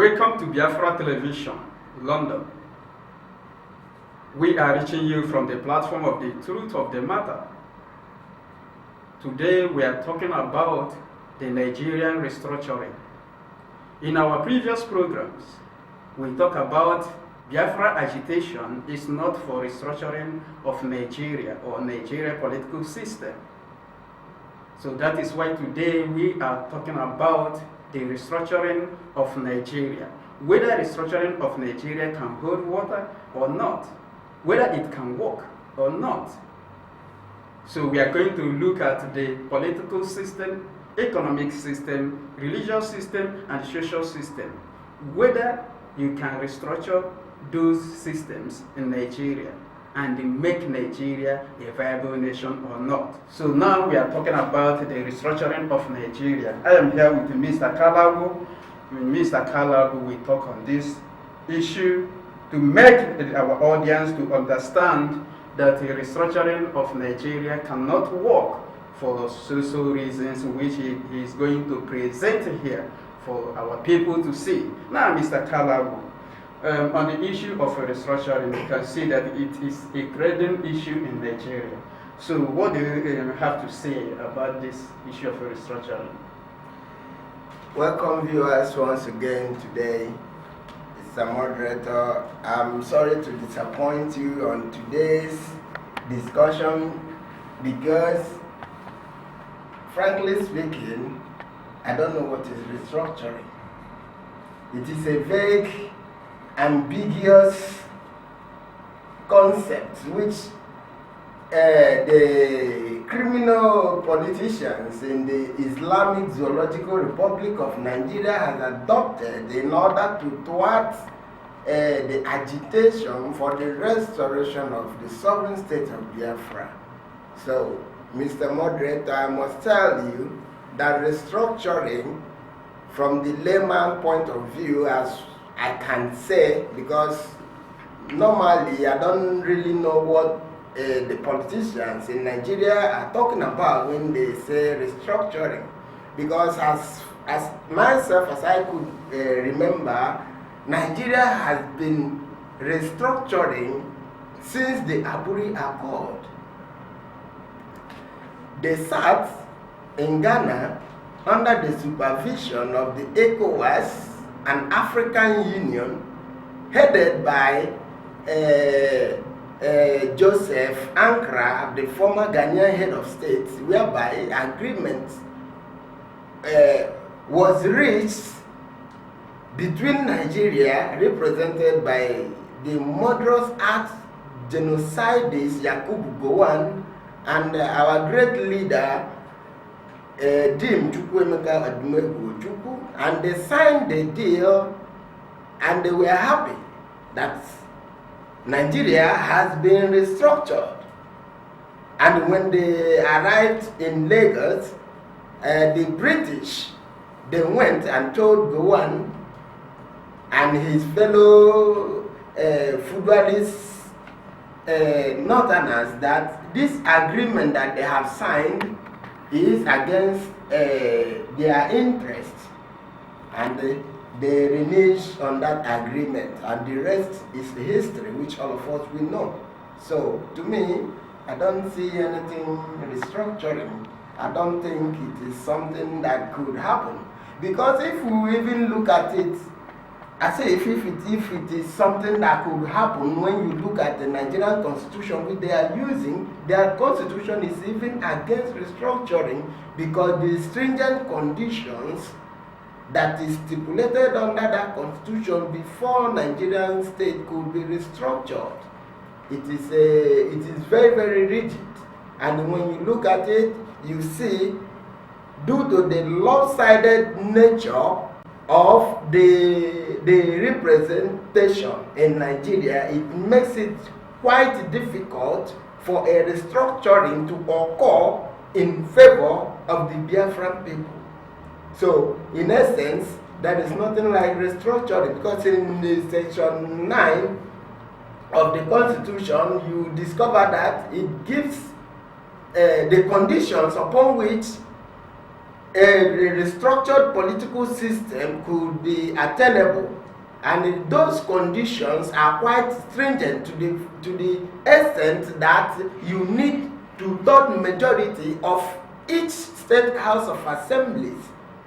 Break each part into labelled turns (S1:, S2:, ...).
S1: Welcome to Biafra Television, London. We are reaching you from the platform of the truth of the matter. Today we are talking about the Nigerian restructuring. In our previous programs, we talk about Biafra agitation is not for restructuring of Nigeria or Nigeria political system. So that is why today we are talking about the restructuring of Nigeria. Whether restructuring of Nigeria can hold water or not. Whether it can work or not. So we are going to look at the political system, economic system, religious system, and social system. Whether you can restructure those systems in Nigeria and make Nigeria a viable nation or not. So now we are talking about the restructuring of Nigeria. I am here with Mr. Kalabu. Mr. Kalabu will talk on this issue to make our audience to understand that the restructuring of Nigeria cannot work for social reasons which he is going to present here for our people to see. Now, Mr. Kalabu, on the issue of restructuring, you can see that it is a growing issue in Nigeria. So what do you have to say about this issue of restructuring?
S2: Welcome viewers once again today. It's the moderator. I'm sorry to disappoint you on today's discussion because, frankly speaking, I don't know what is restructuring. It is a vague, ambiguous concept which the criminal politicians in the Islamic Zoological Republic of Nigeria has adopted in order to thwart the agitation for the restoration of the sovereign state of Biafra. So, Mr. Moderator, I must tell you that restructuring from the layman point of view, as I can say, because normally I don't really know what the politicians in Nigeria are talking about when they say restructuring. Because as myself, as I could remember, Nigeria has been restructuring since the Aburi Accord. They sat in Ghana under the supervision of the ECOWAS, an African Union headed by Joseph Ankara, the former Ghanaian head of state, whereby agreement was reached between Nigeria, represented by the murderous act genocidist Yakubu Gowon, and our great leader Dim Chukwuemeka Odumegwu Chukwu, and they signed the deal and they were happy that Nigeria has been restructured. And when they arrived in Lagos, the British, they went and told Gowon and his fellow feudalist northerners that this agreement that they have signed is against their interest, and they reneged on that agreement, and the rest is history, which all of us will know. So to me, I don't see anything restructuring. I don't think it is something that could happen, because if we even look at it, I say if it is something that could happen, when you look at the Nigerian constitution which they are using, their constitution is even against restructuring, because the stringent conditions that is stipulated under that constitution before Nigerian state could be restructured, it is very, very rigid. And when you look at it, you see, due to the lopsided nature of the representation in Nigeria, it makes it quite difficult for a restructuring to occur in favor of the Biafran people. So, in essence, there is nothing like restructuring, because in the section 9 of the Constitution, you discover that it gives the conditions upon which a restructured political system could be attainable, and those conditions are quite stringent to the extent that you need two-thirds majority of each state house of assemblies.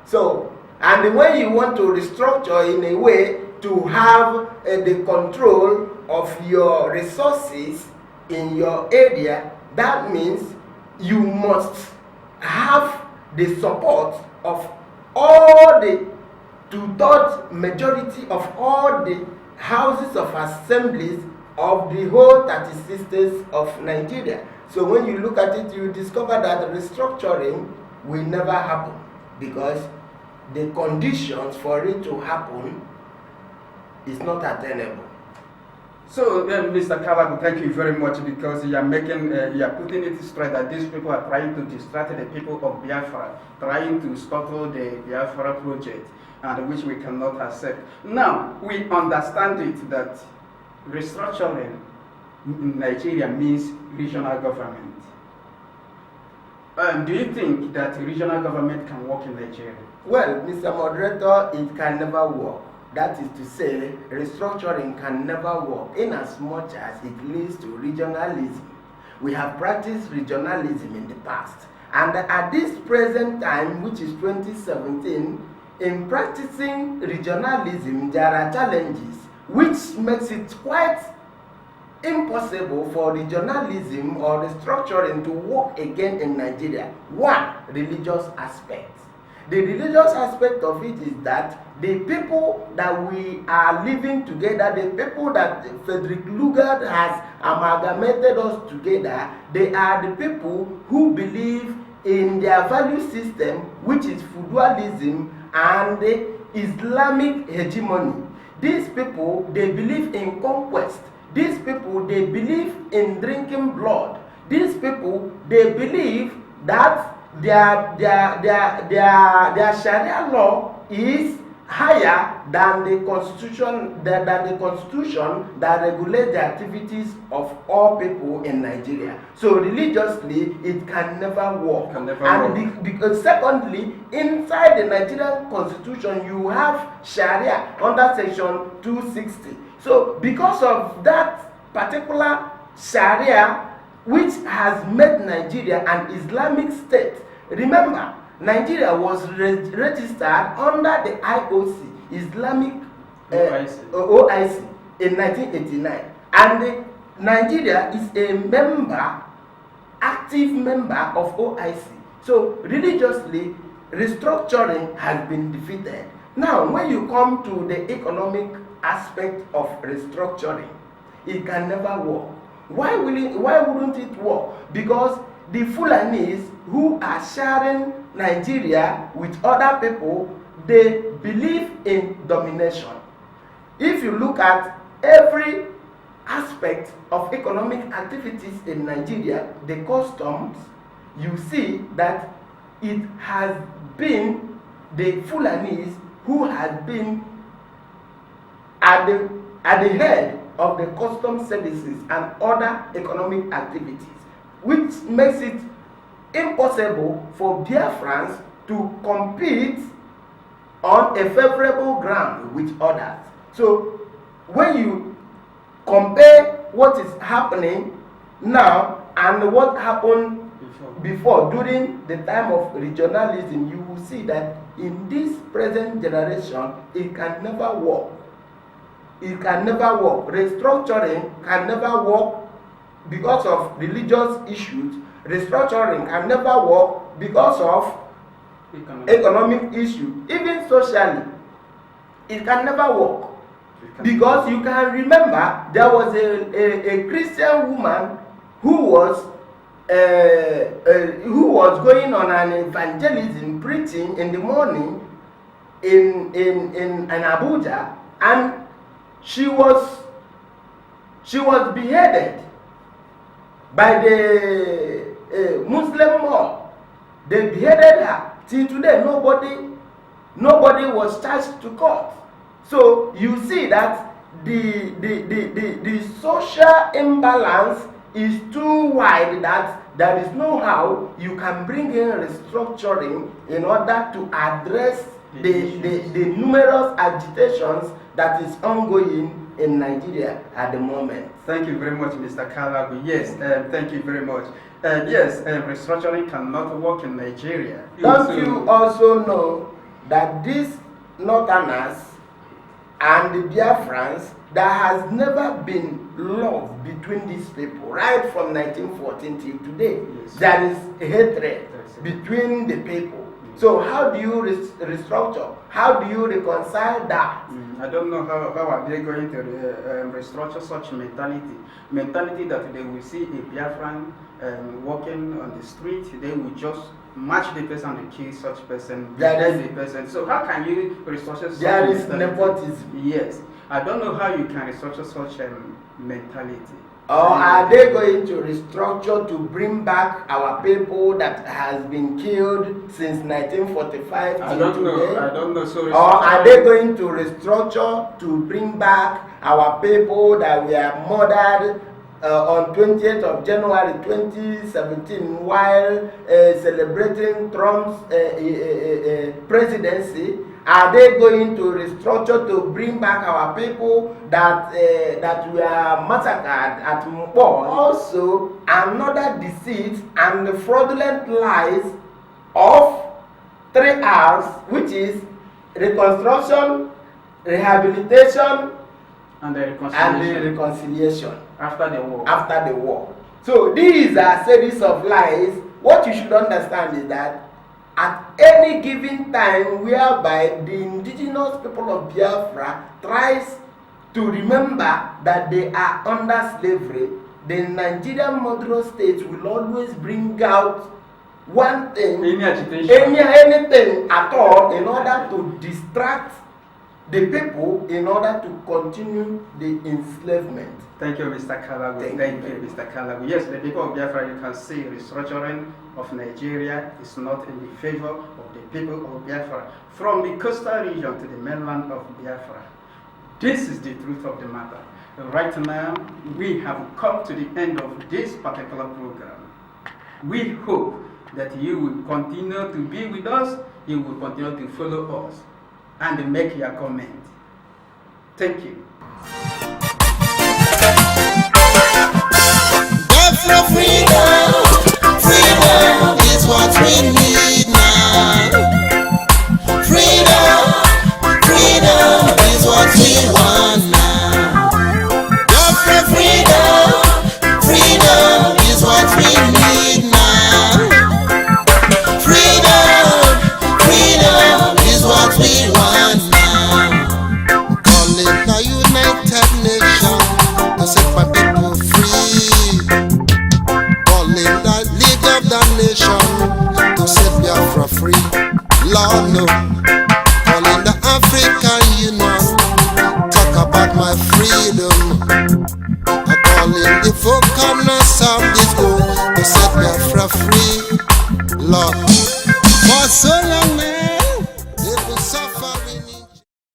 S2: So, and when you want to restructure in a way to have the control of your resources in your area, that means you must have the support of all the two-thirds majority of all the houses of assemblies of the whole 36 states of Nigeria. So when you look at it, you discover that restructuring will never happen, because the conditions for it to happen is not attainable.
S1: So, Mr. Kalabu, thank you very much, because you are putting it straight that these people are trying to distract the people of Biafra, trying to scuttle the Biafra project, and which we cannot accept. Now, we understand it that restructuring in Nigeria means regional government. Do you think that regional government can work in Nigeria?
S2: Well, Mr. Moderator, it can never work. That is to say, restructuring can never work in as much as it leads to regionalism. We have practiced regionalism in the past, and at this present time, which is 2017, in practicing regionalism, there are challenges which makes it quite impossible for regionalism or restructuring to work again in Nigeria. One, religious aspect. The religious aspect of it is that the people that we are living together, the people that Frederick Lugard has amalgamated us together, they are the people who believe in their value system, which is feudalism and Islamic hegemony. These people, they believe in conquest. These people, they believe in drinking blood. These people, they believe that their Sharia law is higher than the constitution that regulates the activities of all people in Nigeria. So religiously, it can never work. Because secondly, inside the Nigerian constitution, you have Sharia under section 260. So because of that particular Sharia, which has made Nigeria an Islamic state. Remember, Nigeria was registered under the IOC, Islamic OIC, in 1989. And Nigeria is a member, active member of OIC. So religiously, restructuring has been defeated. Now, when you come to the economic aspect of restructuring, it can never work. Why wouldn't it work? Because the Fulanis who are sharing Nigeria with other people, they believe in domination. If you look at every aspect of economic activities in Nigeria, the customs, you see that it has been the Fulanis who has been at the head of the custom services and other economic activities, which makes it impossible for Biafrans to compete on a favorable ground with others. So when you compare what is happening now and what happened before during the time of regionalism, you will see that in this present generation, it can never work. It can never work. Restructuring can never work because of religious issues. Restructuring can never work because of economic issues. Even socially, it can never work. Because you can remember there was a Christian woman who was going on an evangelism preaching in the morning in Abuja, and she was beheaded by the Muslim mob. They beheaded her. Till today, nobody was charged to court. So you see that the social imbalance is too wide that there is no how you can bring in restructuring in order to address the numerous agitations that is ongoing in Nigeria at the moment.
S1: Thank you very much, Mr. Kalagu. Yes, thank you very much. Yes, restructuring cannot work in Nigeria.
S2: Don't you also know that these Northerners and the Biafrans, there has never been love between these people, right from 1914 till today.
S1: Yes.
S2: There is hatred between the people. So how do you restructure? How do you reconcile that?
S1: I don't know how are they going to restructure such mentality that they will see a Biafran walking on the street, they will just match the person and kill such person, the person. So how can you restructure such
S2: there
S1: mentality?
S2: Is nepotism.
S1: Yes. I don't know how you can restructure such mentality.
S2: Or are they going to restructure to bring back our people that has been killed since 1945
S1: I don't know. So
S2: or are they going to restructure to bring back our people that were murdered on 20th of January 2017 while celebrating Trump's presidency? Are they going to restructure to bring back our people that were massacred at Mpo? Also, another deceit and fraudulent lies of 3 R's, which is reconstruction, rehabilitation,
S1: and the
S2: reconciliation
S1: after the war.
S2: After the war. So these are series of lies. What you should understand is that at any given time whereby the indigenous people of Biafra tries to remember that they are under slavery, the Nigerian Maduro state will always bring out one thing, anything at all, in order to distract the people, in order to continue the enslavement.
S1: Thank you, Mr. Kalagu. Thank you, Mr. Kalagu. Yes, the people of Biafra, you can see restructuring of Nigeria is not in the favor of the people of Biafra. From the coastal region to the mainland of Biafra. This is the truth of the matter. Right now, we have come to the end of this particular program. We hope that you will continue to be with us, you will continue to follow us, and make your comment. Thank you.
S3: Biafra freedom, freedom is what we need now. Freedom, freedom is what we want now. Biafra freedom, freedom is what we need now. Freedom, freedom is what we want now. Calling the United Nations to set my people free. Calling the League of the Nations to set Biafra free. Lord no. Calling the African Union, talk about my freedom. I'm calling the four corners of this